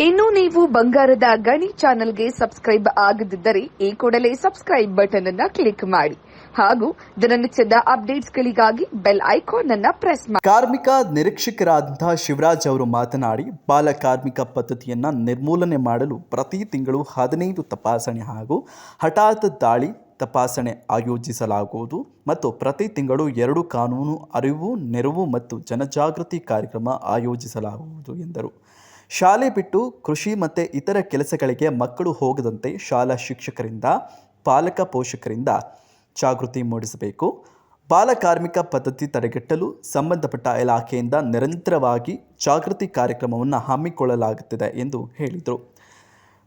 ಇನ್ನು ನೀವು ಬಂಗಾರದ ಗಣಿ ಚಾನೆಲ್ಗೆ ಸಬ್ಸ್ಕ್ರೈಬ್ ಆಗದಿದ್ದರೆ ಈ ಕೂಡಲೇ ಸಬ್ಸ್ಕ್ರೈಬ್ ಬಟನ್ ಅನ್ನು ಕ್ಲಿಕ್ ಮಾಡಿ ಹಾಗೂ ದಿನನಿತ್ಯದ ಅಪ್ಡೇಟ್ಸ್ಗಳಿಗಾಗಿ ಬೆಲ್ ಐಕಾನ್ ಅನ್ನು ಪ್ರೆಸ್ ಮಾಡಿ. ಕಾರ್ಮಿಕ ನಿರೀಕ್ಷಕರಾದಂತಹ ಶಿವರಾಜ್ ಅವರು ಮಾತನಾಡಿ, ಬಾಲ ಕಾರ್ಮಿಕ ಪದ್ಧತಿಯನ್ನು ನಿರ್ಮೂಲನೆ ಮಾಡಲು ಪ್ರತಿ ತಿಂಗಳು 15 ತಪಾಸಣೆ ಹಾಗೂ ಹಠಾತ್ ದಾಳಿ ತಪಾಸಣೆ ಆಯೋಜಿಸಲಾಗುವುದು ಮತ್ತು ಪ್ರತಿ ತಿಂಗಳು 2 ಕಾನೂನು ಅರಿವು, ನೆರವು ಮತ್ತು ಜನಜಾಗೃತಿ ಕಾರ್ಯಕ್ರಮ ಆಯೋಜಿಸಲಾಗುವುದು ಎಂದರು. ಶಾಲೆ ಬಿಟ್ಟು ಕೃಷಿ ಮತ್ತು ಇತರ ಕೆಲಸಗಳಿಗೆ ಮಕ್ಕಳು ಹೋಗದಂತೆ ಶಾಲಾ ಶಿಕ್ಷಕರಿಂದ, ಪಾಲಕ ಪೋಷಕರಿಂದ ಜಾಗೃತಿ ಮೂಡಿಸಬೇಕು. ಬಾಲ ಕಾರ್ಮಿಕ ಪದ್ಧತಿ ತಡೆಗಟ್ಟಲು ಸಂಬಂಧಪಟ್ಟ ಇಲಾಖೆಯಿಂದ ನಿರಂತರವಾಗಿ ಜಾಗೃತಿ ಕಾರ್ಯಕ್ರಮವನ್ನು ಹಮ್ಮಿಕೊಳ್ಳಲಾಗುತ್ತಿದೆ ಎಂದು ಹೇಳಿದರು.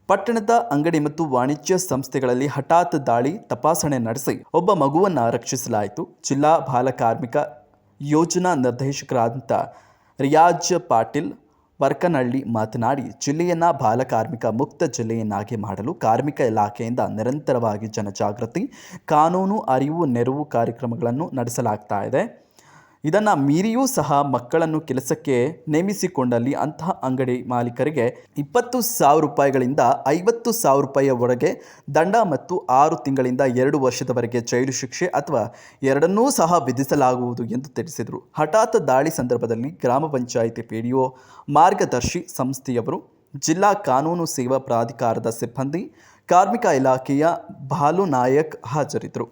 ಪಟ್ಟಣದ ಅಂಗಡಿ ಮತ್ತು ವಾಣಿಜ್ಯ ಸಂಸ್ಥೆಗಳಲ್ಲಿ ಹಠಾತ್ ದಾಳಿ ತಪಾಸಣೆ ನಡೆಸಿ ಒಬ್ಬ ಮಗುವನ್ನು ರಕ್ಷಿಸಲಾಯಿತು. ಜಿಲ್ಲಾ ಬಾಲ ಕಾರ್ಮಿಕ ಯೋಜನಾ ನಿರ್ದೇಶಕರಾದಂಥ ರಿಯಾಜ್ ಪಾಟೀಲ್ ವರ್ಕನಹಳ್ಳಿ ಮಾತನಾಡಿ, ಜಿಲ್ಲೆಯನ್ನು ಬಾಲ ಕಾರ್ಮಿಕ ಮುಕ್ತ ಜಿಲ್ಲೆಯನ್ನಾಗಿ ಮಾಡಲು ಕಾರ್ಮಿಕ ಇಲಾಖೆಯಿಂದ ನಿರಂತರವಾಗಿ ಜನಜಾಗೃತಿ, ಕಾನೂನು ಅರಿವು, ನೆರವು ಕಾರ್ಯಕ್ರಮಗಳನ್ನು ನಡೆಸಲಾಗ್ತಾ ಇದೆ. ಇದನ್ನು ಮೀರಿಯೂ ಸಹ ಮಕ್ಕಳನ್ನು ಕೆಲಸಕ್ಕೆ ನೇಮಿಸಿಕೊಂಡಲ್ಲಿ ಅಂತಹ ಅಂಗಡಿ ಮಾಲೀಕರಿಗೆ 20,000 ರೂಪಾಯಿಗಳಿಂದ 50,000 ರೂಪಾಯಿಯವರೆಗೆ ದಂಡ ಮತ್ತು 6 ತಿಂಗಳಿಂದ 2 ವರ್ಷದವರೆಗೆ ಜೈಲು ಶಿಕ್ಷೆ ಅಥವಾ ಎರಡನ್ನೂ ಸಹ ವಿಧಿಸಲಾಗುವುದು ಎಂದು ತಿಳಿಸಿದರು. ಹಠಾತ್ ದಾಳಿ ಸಂದರ್ಭದಲ್ಲಿ ಗ್ರಾಮ ಪಂಚಾಯಿತಿ ಪಿಡಿಒ, ಮಾರ್ಗದರ್ಶಿ ಸಂಸ್ಥೆಯವರು, ಜಿಲ್ಲಾ ಕಾನೂನು ಸೇವಾ ಪ್ರಾಧಿಕಾರದ ಸಿಬ್ಬಂದಿ, ಕಾರ್ಮಿಕ ಇಲಾಖೆಯ ಬಾಲು ನಾಯಕ್ ಹಾಜರಿದ್ದರು.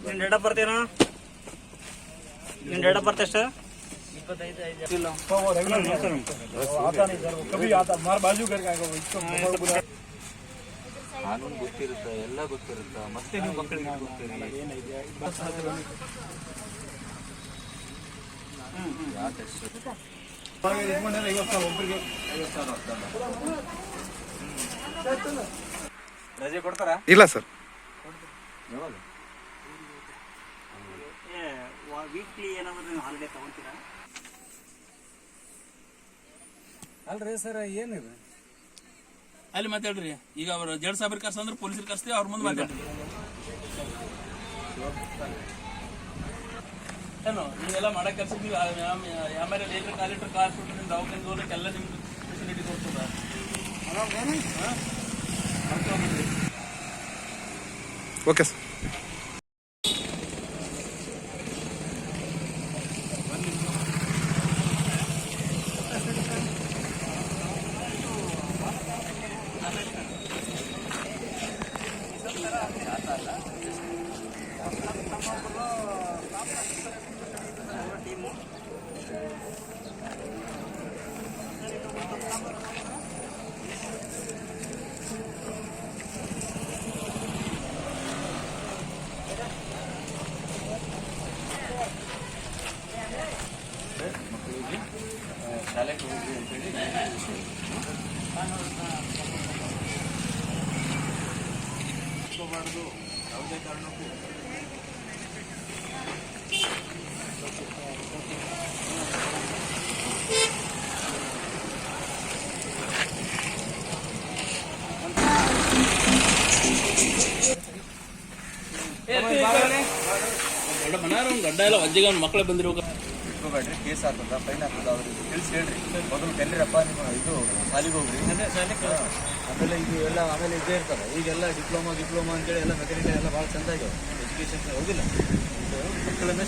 ನಿನ್ನ ಡೇಟ್ ಆಫ್ ಬರ್ತ್ ಏನೋ? ನಿನ್ನ ಡೇಟ್ ಆಫ್ ಬರ್ತ್ ಎಷ್ಟು? 25. ಕಾನೂನು ಗೊತ್ತಿರುತ್ತೆ, ಎಲ್ಲ ಗೊತ್ತಿರುತ್ತೆ, ಮತ್ತೆ ನೀವು ಮಕ್ಕಳಿಗೆ ಗೊತ್ತಿರಿ. ರಜೆ ಕೊಡ್ತಾರಾ? ಇಲ್ಲ ಸರ್. ವೀಕ್ಲಿ ಏನಾದ್ರು ನೀವು ಹಾಲಿಡೇ ತಗೊಂತೀರಾ? ಅಲ್ರಿ ಸರ್, ಏನಿದೆ ಅಲ್ಲಿ ಮಾತಾಡ್ರಿ. ಈಗ ಅವ್ರು ಜಡ್ ಸಾಬ್ರ ಕರ್ಸ ಅಂದ್ರೆ ಪೊಲೀಸರು ಕರ್ಸ್ತೀವಿ, ಅವ್ರ ಮುಂದೆ ಮಾತಾಡ್ರಿ. ಏನು ನೀವೆಲ್ಲ ಮಾಡಕ್ ಕೆಲಸ ಆಮೇಲೆ ಲೀಟರ್ 4 ಲೀಟರ್ ಕಾರ್ ಕೊಟ್ಟು ನಿಮ್ಮ ದವಾಖಾನೆ ಹೋಗ್ಲಿಕ್ಕೆ ಎಲ್ಲ ನಿಮ್ಗೆ ಫೆಸಿಲಿಟಿ ಕೊಡ್ತದ. Okay sir. ಶಾಲೆಗೆ ಹೋಗಿ ಅಂತೇಳಿ ಮಾಡಬಾರ್ದು ಯಾವುದೇ ಕಾರಣಕ್ಕೂ. ಗಡ್ಡ ಎಲ್ಲ ವಜ್ಜಿಗೆ ಮಕ್ಕಳೇ ಬಂದಿರೋ ಬೇಡ್ರಿ, ಕೇಸ್ ಆಗ್ತದ, ಫೈನ್ ಆಗ್ತದ. ಅವ್ರಿಗೆ ತಿಳಿಸಿ ಹೇಳ್ರಿ, ಮೊದಲು ಕಲೀರಪ್ಪ, ನಿಮ್ಮ ಇದು ಶಾಲೆಗೆ ಹೋಗ್ರಿ. ಆಮೇಲೆ ಇದು ಎಲ್ಲ ಆಮೇಲೆ ಇದ್ದೇ ಇರ್ತದೆ. ಈಗೆಲ್ಲ ಡಿಪ್ಲೊಮಾ ಅಂತೇಳಿ ಎಲ್ಲ ಮೆಕ್ಯಾನಿಕಲ್ ಎಲ್ಲ ಭಾಳ ಚಂದ ಆಗ್ಯಾವ. ಎಜುಕೇಶನ್ ಹೋಗಿಲ್ಲ, ಇದು ಮಕ್ಕಳನ್ನ